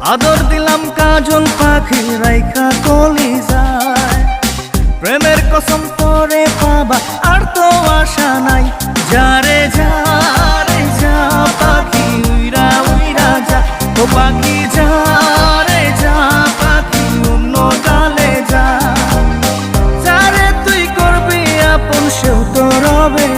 আদর দিলাম কাজল পাখি রাইখা কলি যায়। প্রেমের কসম করে পাবা আর তো আশা নাই। যারে যা রে যা পাখি উইরা উইরা যা, ও পাখি যা রে যা পাখি অন্য কালে যা। যারে তুই করবি আপন সেও তো রবে